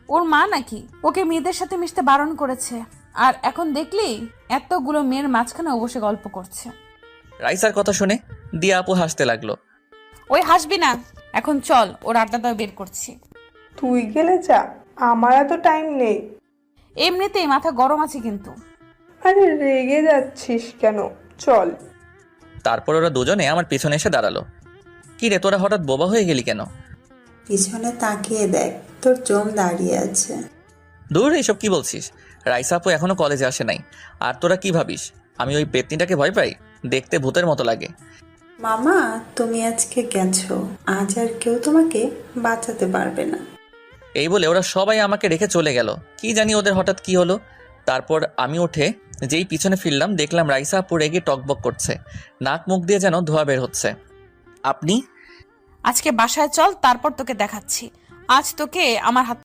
ওর মা নাকি ওকে মেয়েদের সাথে মিশতে বারণ করেছে, আর এখন দেখলি এতগুলো মেয়ের মাঝখানে বসে গল্প করছে। রাইসার কথা শুনে দিয়া আপু হাসতে লাগলো। ওই হাসবি না, এখন চল ওর আড্ডা বের করছি। তুই গেলে যা, আমার এত টাইম নেই। এমনিতেই মাথা গরম আছে কিন্তু। আরে রেগে যাচ্ছিস কেন, চল। তারপর ওরা দুজনে আমার পিছনে এসে দাঁড়ালো। কি রে, তোরা হঠাৎ বোবা হয়ে গেলি কেন? পিছনে তাকিয়ে দেখ, তোর জম দাঁড়িয়ে আছে। দূর, এইসব কি বলছিস? রাইসা আপু এখনো কলেজে আসে নাই, আর তোরা কি ভাবিস আমি ওই পেতনিটাকে ভয় পাই? দেখতে ভূতের মতো লাগে। মামা, তুমি আজকে গেছো, আজ আর কেউ তোমাকে বাঁচাতে পারবে না। এই বলে ওরা সবাই আমাকে রেখে চলে গেল। কি জানি ওদের হঠাৎ কি হলো। তারপর আমি উঠে যেই পিছনে ফিরলাম, দেখলাম রাইসা আপু রেগে টকবক করছে, নাক মুখ দিয়ে যেন ধোঁয়া বের হচ্ছে। আপনি? আজকে বাসায় চল, তারপর তোকে দেখাচ্ছি। আজ তোকে আমার হাত